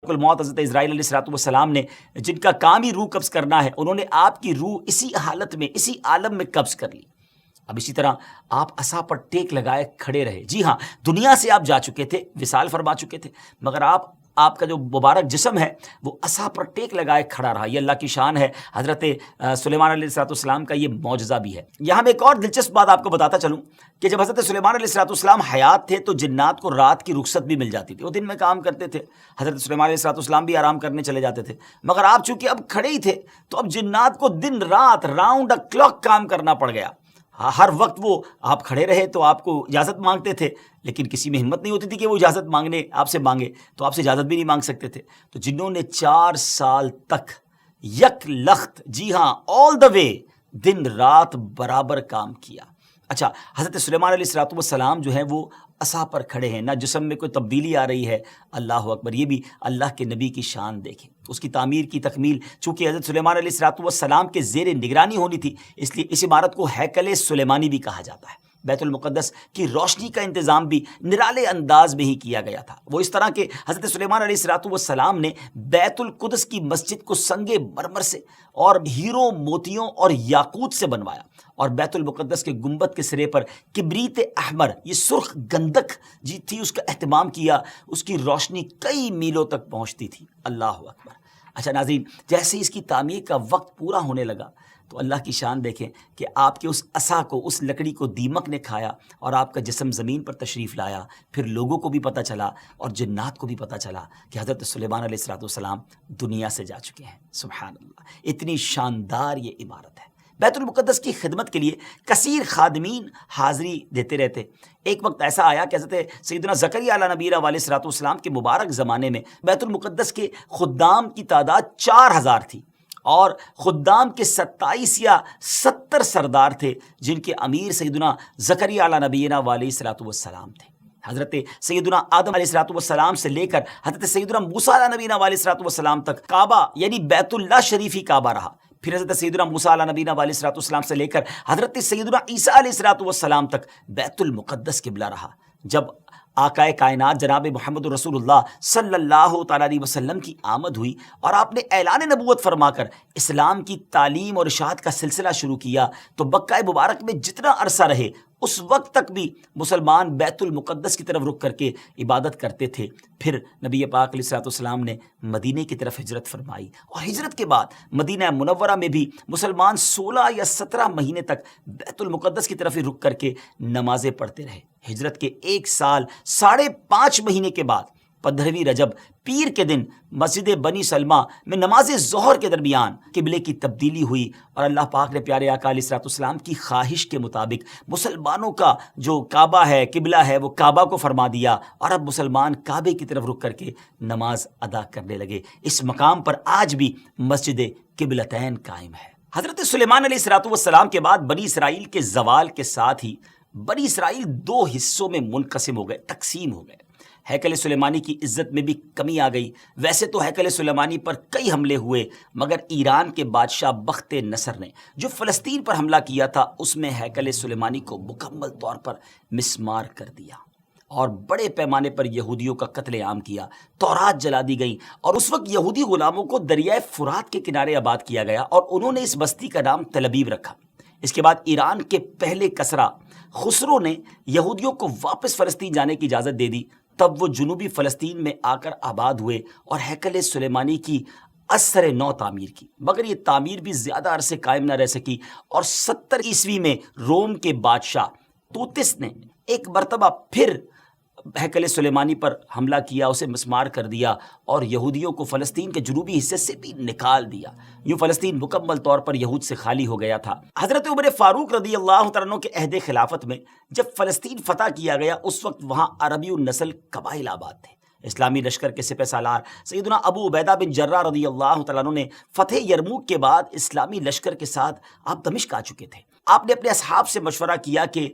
الموت حضرت اسرائیل علیہ السلام نے، جن کا کام ہی روح قبض کرنا ہے، انہوں نے آپ کی روح اسی حالت میں، اسی عالم میں قبض کر لی۔ اب اسی طرح آپ عصا پر ٹیک لگائے کھڑے رہے۔ جی ہاں، دنیا سے آپ جا چکے تھے، وصال فرما چکے تھے، مگر آپ کا جو مبارک جسم ہے وہ عصا پر ٹیک لگائے کھڑا رہا۔ یہ اللہ کی شان ہے۔ حضرت سلیمان علیہ السلام کا یہ معجزہ بھی ہے۔ یہاں میں ایک اور دلچسپ بات آپ کو بتاتا چلوں کہ جب حضرت سلیمان علیہ السلام حیات تھے تو جنات کو رات کی رخصت بھی مل جاتی تھی، وہ دن میں کام کرتے تھے، حضرت سلیمان علیہ السلام بھی آرام کرنے چلے جاتے تھے، مگر آپ چونکہ اب کھڑے ہی تھے تو اب جنات کو دن رات راؤنڈ کلاک کام کرنا پڑ گیا۔ ہر وقت وہ آپ کھڑے رہے تو آپ کو اجازت مانگتے تھے، لیکن کسی میں ہمت نہیں ہوتی تھی کہ وہ اجازت مانگنے آپ سے مانگے، تو آپ سے اجازت بھی نہیں مانگ سکتے تھے۔ تو جنہوں نے 4 سال تک یک لخت، جی ہاں آل دا وے، دن رات برابر کام کیا۔ اچھا، حضرت سلیمان علیہ السلام جو ہیں وہ عصا پر کھڑے ہیں، نہ جسم میں کوئی تبدیلی آ رہی ہے۔ اللہ اکبر! یہ بھی اللہ کے نبی کی شان دیکھیں۔ اس کی تعمیر کی تکمیل چونکہ حضرت سلیمان علیہ السلام کے زیر نگرانی ہونی تھی، اس لیے اس عمارت کو ہیکل سلیمانی بھی کہا جاتا ہے۔ بیت المقدس کی روشنی کا انتظام بھی نرالے انداز میں ہی کیا گیا تھا۔ وہ اس طرح کہ حضرت سلیمان علیہ السلام نے بیت القدس کی مسجد کو سنگ مرمر سے اور ہیروں، موتیوں اور یاقوت سے بنوایا، اور بیت المقدس کے گنبد کے سرے پر کبریت احمر، یہ سرخ گندک جی تھی، اس کا اہتمام کیا۔ اس کی روشنی کئی میلوں تک پہنچتی تھی۔ اللہ اکبر! اچھا ناظرین، جیسے اس کی تعمیر کا وقت پورا ہونے لگا تو اللہ کی شان دیکھیں کہ آپ کے اس عصا کو، اس لکڑی کو دیمک نے کھایا اور آپ کا جسم زمین پر تشریف لایا۔ پھر لوگوں کو بھی پتہ چلا اور جنات کو بھی پتہ چلا کہ حضرت سلیمان علیہ السلام دنیا سے جا چکے ہیں۔ سبحان اللہ! اتنی شاندار یہ عمارت ہے۔ بیت المقدس کی خدمت کے لیے کثیر خادمین حاضری دیتے رہتے۔ ایک وقت ایسا آیا کہ حضرت سیدنا زکریا علیہ نبی علیہ السلام کے مبارک زمانے میں بیت المقدس کے خدام کی تعداد 4000 تھی، اور خدام کے 27 یا 70 سردار تھے، جن کے امیر سیدنا زکریا علیہ نبینا علیہ السلام تھے۔ حضرت سیدنا آدم علیہ السلام سے لے کر حضرت سیدنا موسیٰ علیہ نبینا علیہ السلام تک کعبہ یعنی بیت اللہ شریف ہی کعبہ رہا۔ پھر حضرت سیدنا موسیٰ علیہ نبینا علیہ السلام سے لے کر حضرت سیدنا عیسیٰ علیہ السلام تک بیت المقدس قبلہ رہا۔ جب آقائے کائنات جناب محمد رسول اللہ صلی اللہ تعالیٰ علیہ وسلم کی آمد ہوئی اور آپ نے اعلان نبوت فرما کر اسلام کی تعلیم اور اشاعت کا سلسلہ شروع کیا، تو مکہ مبارک میں جتنا عرصہ رہے اس وقت تک بھی مسلمان بیت المقدس کی طرف رخ کر کے عبادت کرتے تھے۔ پھر نبی پاک علیہ السلام نے مدینے کی طرف ہجرت فرمائی، اور ہجرت کے بعد مدینہ منورہ میں بھی مسلمان 16 یا 17 مہینے تک بیت المقدس کی طرف ہی رخ کر کے نمازیں پڑھتے رہے۔ ہجرت کے 1 سال 5.5 مہینے کے بعد 15ویں رجب پیر کے دن مسجد بنی سلمہ میں نماز ظہر کے درمیان قبلے کی تبدیلی ہوئی، اور اللہ پاک نے پیارے آقا علیہ السلام کی خواہش کے مطابق مسلمانوں کا جو کعبہ ہے، قبلہ ہے، وہ کعبہ کو فرما دیا، اور اب مسلمان کعبے کی طرف رخ کر کے نماز ادا کرنے لگے۔ اس مقام پر آج بھی مسجد قبلتین قائم ہے۔ حضرت سلیمان علیہ السلام کے بعد بنی اسرائیل کے زوال کے ساتھ ہی بنی اسرائیل 2 حصوں میں منقسم ہو گئے، تقسیم ہو گئے۔ ہیکل سلیمانی کی عزت میں بھی کمی آ گئی۔ ویسے تو ہیکل سلیمانی پر کئی حملے ہوئے، مگر ایران کے بادشاہ بخت نصر نے جو فلسطین پر حملہ کیا تھا، اس میں ہیکل سلیمانی کو مکمل طور پر مسمار کر دیا اور بڑے پیمانے پر یہودیوں کا قتل عام کیا۔ تورات جلا دی گئی، اور اس وقت یہودی غلاموں کو دریائے فرات کے کنارے آباد کیا گیا، اور انہوں نے اس بستی کا نام تل ابیب رکھا۔ اس کے بعد ایران کے پہلے کسرا خسرو نے یہودیوں کو واپس فلسطین جانے کی اجازت دے دی۔ تب وہ جنوبی فلسطین میں آ کر آباد ہوئے اور ہیکل سلیمانی کی اثر نو تعمیر کی، مگر یہ تعمیر بھی زیادہ عرصے قائم نہ رہ سکی، اور 70 عیسوی میں روم کے بادشاہ توتس نے ایک مرتبہ پھر ہیکل سلیمانی پر حملہ کیا، اسے مسمار کر دیا، اور یہودیوں کو فلسطین کے جنوبی حصے سے بھی نکال دیا۔ یوں فلسطین مکمل طور پر یہود سے خالی ہو گیا تھا۔ حضرت عمر فاروق رضی اللہ تعالیٰ عنہ کے عہد خلافت میں جب فلسطین فتح کیا گیا، اس وقت وہاں عربی النسل قبائل آباد تھے۔ اسلامی لشکر کے سپہ سالار سیدنا ابو عبیدہ بن جراح رضی اللہ تعالیٰ عنہ نے فتح یرموک کے بعد اسلامی لشکر کے ساتھ آپ دمشق آ چکے تھے۔ آپ نے اپنے اصحاب سے مشورہ کیا کہ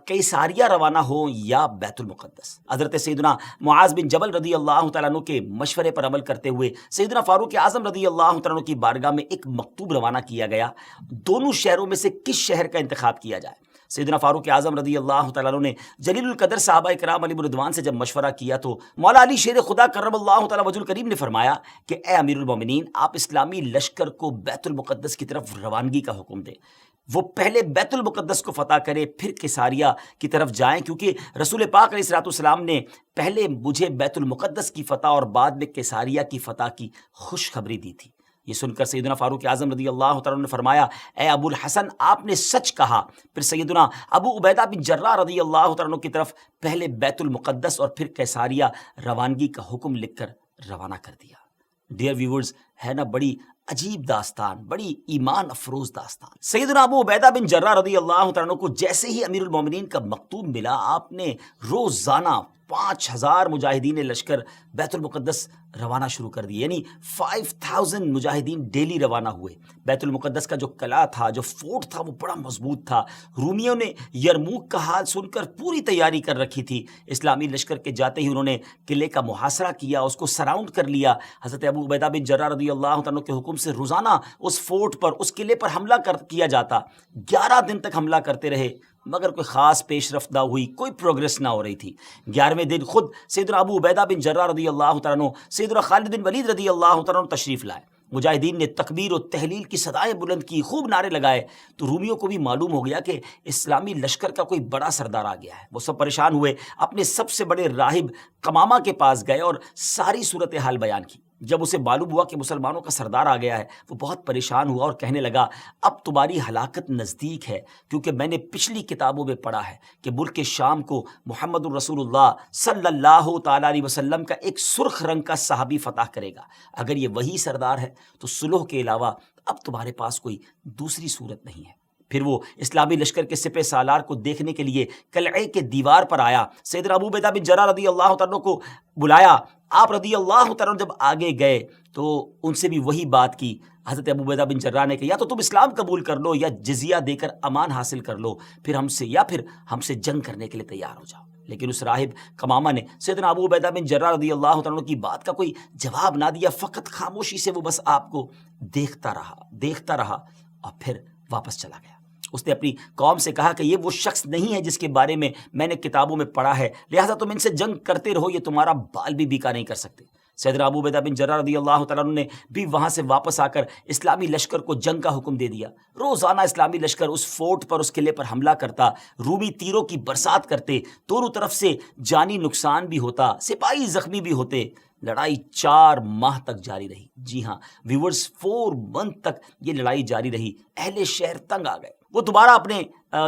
قیصاریہ روانہ ہو یا بیت المقدس۔ حضرت سیدنا معاذ بن جبل رضی اللہ تعالیٰ عنہ کے مشورے پر عمل کرتے ہوئے سیدنا فاروق اعظم رضی اللہ تعالیٰ عنہ کی بارگاہ میں ایک مکتوب روانہ کیا گیا، دونوں شہروں میں سے کس شہر کا انتخاب کیا جائے۔ سیدنا فاروق اعظم رضی اللہ تعالیٰ عنہ نے جلیل القدر صحابہ کرام علیہ رضوان سے جب مشورہ کیا تو مولا علی شیر خدا کرم اللہ تعالیٰ وجہ الکریم نے فرمایا کہ اے امیر المومنین، آپ اسلامی لشکر کو بیت المقدس کی طرف روانگی کا حکم دیں، وہ پہلے بیت المقدس کو فتح کرے پھر کیساریہ کی طرف جائیں، کیونکہ رسول پاک علیہ السلام نے پہلے مجھے بیت المقدس کی فتح اور بعد میں کیساریہ کی فتح کی خوشخبری دی تھی۔ یہ سن کر سیدنا فاروق اعظم رضی اللہ تعالیٰ نے فرمایا اے ابو الحسن، آپ نے سچ کہا۔ پھر سیدنا ابو عبیدہ بن جراح رضی اللہ تعالیٰ کی طرف پہلے بیت المقدس اور پھر کیساریہ روانگی کا حکم لکھ کر روانہ کر دیا۔ ڈیئر ویورز، ہے نا بڑی عجیب داستان، بڑی ایمان افروز داستان۔ سیدنا ابو عبیدہ بن جراح رضی اللہ تعالیٰ کو جیسے ہی امیر المومنین کا مکتوب ملا، آپ نے روزانہ 5000 مجاہدین لشکر بیت المقدس روانہ شروع کر دیے، یعنی 5000 مجاہدین ڈیلی روانہ ہوئے۔ بیت المقدس کا جو قلعہ تھا، جو فورٹ تھا، وہ بڑا مضبوط تھا۔ رومیوں نے یرموک کا حال سن کر پوری تیاری کر رکھی تھی۔ اسلامی لشکر کے جاتے ہی انہوں نے قلعے کا محاصرہ کیا، اس کو سراؤنڈ کر لیا۔ حضرت ابو عبیدہ بن جراح رضی اللہ عنہ کے حکم سے روزانہ اس فورٹ پر، اس قلعے پر حملہ کیا جاتا۔ 11 دن تک حملہ کرتے رہے، مگر کوئی خاص پیش رفت نہ ہوئی، کوئی پروگرس نہ ہو رہی تھی۔ 11ویں دن خود سیدنا ابو عبیدہ بن جراح رضی اللہ تعالیٰ عنہ، سیدنا خالد بن ولید رضی اللہ تعالیٰ عنہ تشریف لائے۔ مجاہدین نے تکبیر و تحلیل کی صدائیں بلند کی، خوب نعرے لگائے، تو رومیوں کو بھی معلوم ہو گیا کہ اسلامی لشکر کا کوئی بڑا سردار آ گیا ہے۔ وہ سب پریشان ہوئے، اپنے سب سے بڑے راہب قمامہ کے پاس گئے اور ساری صورتحال بیان کی۔ جب اسے معلوم ہوا کہ مسلمانوں کا سردار آ گیا ہے، وہ بہت پریشان ہوا اور کہنے لگا اب تمہاری ہلاکت نزدیک ہے، کیونکہ میں نے پچھلی کتابوں میں پڑھا ہے کہ ملک شام کو محمد الرسول اللہ صلی اللہ تعالیٰ علیہ وسلم کا ایک سرخ رنگ کا صحابی فتح کرے گا۔ اگر یہ وہی سردار ہے تو صلح کے علاوہ اب تمہارے پاس کوئی دوسری صورت نہیں ہے۔ پھر وہ اسلامی لشکر کے سپہ سالار کو دیکھنے کے لیے قلعے کے دیوار پر آیا۔ سیدنا ابو عبیدہ بن جراح رضی اللہ تعالیٰ کو بلایا۔ آپ رضی اللہ تعالیٰ جب آگے گئے تو ان سے بھی وہی بات کی۔ حضرت ابو عبیدہ بن جراح نے کہا یا تو تم اسلام قبول کر لو یا جزیہ دے کر امان حاصل کر لو، پھر ہم سے جنگ کرنے کے لیے تیار ہو جاؤ۔ لیکن اس راہب قمامہ نے سیدنا ابو عبیدہ بن جراح رضی اللہ تعالیٰ کی بات کا کوئی جواب نہ دیا، فقط خاموشی سے وہ بس آپ کو دیکھتا رہا اور پھر واپس چلا گیا۔ اس نے اپنی قوم سے کہا کہ یہ وہ شخص نہیں ہے جس کے بارے میں میں نے کتابوں میں پڑھا ہے، لہٰذا تم ان سے جنگ کرتے رہو، یہ تمہارا بال بھی بیکا نہیں کر سکتے۔ سیدنا ابو عبیدہ بن جراح رضی اللہ تعالیٰ عنہ نے بھی وہاں سے واپس آ کر اسلامی لشکر کو جنگ کا حکم دے دیا۔ روزانہ اسلامی لشکر اس فورٹ پر، اس قلعے پر حملہ کرتا، رومی تیروں کی برسات کرتے، دونوں طرف سے جانی نقصان بھی ہوتا، سپاہی زخمی بھی ہوتے۔ لڑائی 4 ماہ تک جاری رہی۔ جی ہاں ویورز، 4 منتھ تک یہ لڑائی جاری رہی۔ اہل شہر تنگ آ گئے، وہ دوبارہ اپنے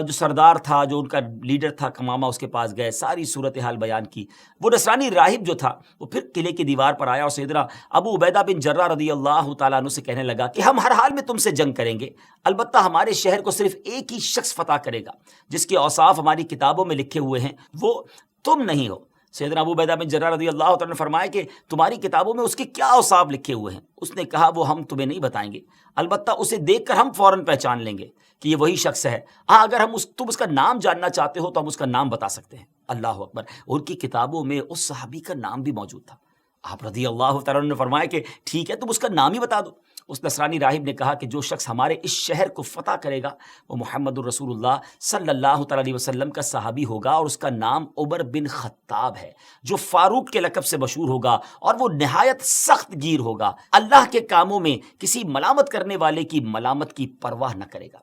جو سردار تھا، جو ان کا لیڈر تھا قمامہ، اس کے پاس گئے، ساری صورتحال بیان کی۔ وہ نصرانی راہب جو تھا وہ پھر قلعے کی دیوار پر آیا اور سیدنا ابو عبیدہ بن جراح رضی اللہ تعالیٰ عنہ سے کہنے لگا کہ ہم ہر حال میں تم سے جنگ کریں گے، البتہ ہمارے شہر کو صرف ایک ہی شخص فتح کرے گا جس کے اوصاف ہماری کتابوں میں لکھے ہوئے ہیں، وہ تم نہیں ہو۔ سیدنا ابو عبیدہ بن جراح رضی اللہ تعالیٰ نے فرمایا کہ تمہاری کتابوں میں اس کے کیا اوصاف لکھے ہوئے ہیں؟ اس نے کہا وہ ہم تمہیں نہیں بتائیں گے، البتہ اسے دیکھ کر ہم فوراً پہچان لیں گے کہ یہ وہی شخص ہے۔ ہاں اگر تم اس کا نام جاننا چاہتے ہو تو ہم اس کا نام بتا سکتے ہیں۔ اللہ اکبر، ان کی کتابوں میں اس صحابی کا نام بھی موجود تھا۔ آپ رضی اللہ تعالیٰ نے فرمایا کہ ٹھیک ہے، تم اس کا نام ہی بتا دو۔ اس نصرانی راہب نے کہا کہ جو شخص ہمارے اس شہر کو فتح کرے گا وہ محمد الرسول اللہ صلی اللہ تعالیٰ علیہ وسلم کا صحابی ہوگا، اور اس کا نام عمر بن خطاب ہے، جو فاروق کے لقب سے مشہور ہوگا، اور وہ نہایت سخت گیر ہوگا، اللہ کے کاموں میں کسی ملامت کرنے والے کی ملامت کی پرواہ نہ کرے گا۔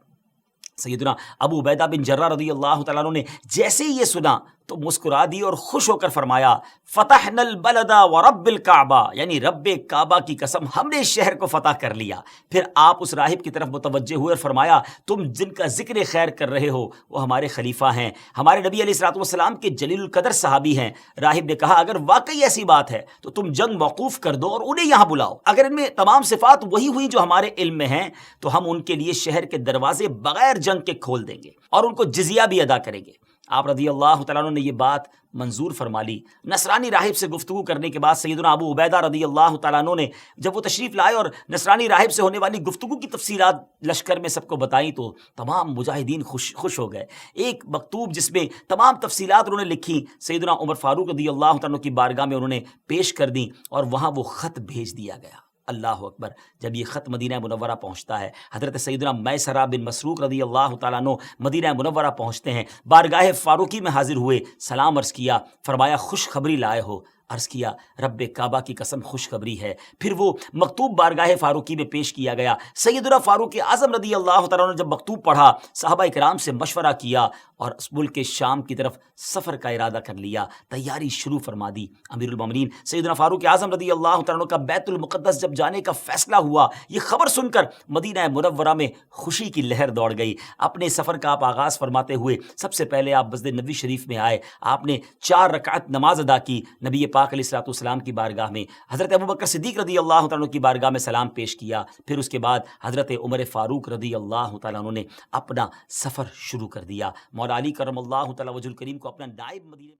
سیدنا ابو عبیدہ بن جراح رضی اللہ تعالیٰ عنہ نے جیسے ہی یہ سنا تو مسکرا دی اور خوش ہو کر فرمایا فتحنا البلد ورب الکعبہ، یعنی رب کعبہ کی قسم ہم نے اس شہر کو فتح کر لیا۔ پھر آپ اس راہب کی طرف متوجہ ہوئے اور فرمایا تم جن کا ذکر خیر کر رہے ہو وہ ہمارے خلیفہ ہیں، ہمارے نبی علیہ الصلوۃ والسلام کے جلیل القدر صحابی ہیں۔ راہب نے کہا اگر واقعی ایسی بات ہے تو تم جنگ موقوف کر دو اور انہیں یہاں بلاؤ، اگر ان میں تمام صفات وہی ہوئی جو ہمارے علم میں ہیں تو ہم ان کے لیے شہر کے دروازے بغیر جنگ کے کھول دیں گے اور ان کو جزیہ بھی ادا کریں گے۔ آپ رضی اللہ تعالیٰ عنہ نے یہ بات منظور فرما لی۔ نصرانی راہب سے گفتگو کرنے کے بعد سیدنا ابو عبیدہ رضی اللہ تعالیٰ عنہ نے جب وہ تشریف لائے اور نصرانی راہب سے ہونے والی گفتگو کی تفصیلات لشکر میں سب کو بتائیں تو تمام مجاہدین خوش ہو گئے۔ ایک مکتوب جس میں تمام تفصیلات انہوں نے لکھی سیدنا عمر فاروق رضی اللہ عنہ کی بارگاہ میں انہوں نے پیش کر دیں، اور وہاں وہ خط بھیج دیا گیا۔ اللہ اکبر. جب یہ خط مدینہ منورہ پہنچتا ہے، حضرت سیدنا میسرہ بن مسروق رضی اللہ تعالیٰ عنہ مدینہ منورہ پہنچتے ہیں، بارگاہ فاروقی میں حاضر ہوئے، سلام عرض کیا، فرمایا خوشخبری لائے ہو؟ عرض کیا رب کعبہ کی قسم خوشخبری ہے. پھر وہ مکتوب بارگاہ فاروقی میں پیش کیا گیا. سیدنا فاروق اعظم رضی اللہ تعالیٰ عنہ نے جب مکتوب پڑھا، صحابہ کرام سے مشورہ کیا اور اس ملک شام کی طرف سفر کا ارادہ کر لیا، تیاری شروع فرما دی. امیر المومنین سیدنا فاروق اعظم رضی اللہ تعالیٰ عنہ کا بیت المقدس جب جانے کا فیصلہ ہوا، یہ خبر سن کر مدینہ منورہ میں خوشی کی لہر دوڑ گئی. اپنے سفر کا آپ آغاز فرماتے ہوئے سب سے پہلے آپ مسجد نبوی شریف میں آئے، آپ نے 4 رکعت نماز ادا کی، نبی پاک علیہ الصلوۃ والسلام کی بارگاہ میں، حضرت ابوبکر صدیق رضی اللہ تعالیٰ عنہ کی بارگاہ میں سلام پیش کیا. پھر اس کے بعد حضرت عمر فاروق رضی اللہ تعالیٰ عنہ نے اپنا سفر شروع کر دیا. مولا علی کرم اللہ تعالیٰ وجہ الکریم کو اپنا نائب مدینہ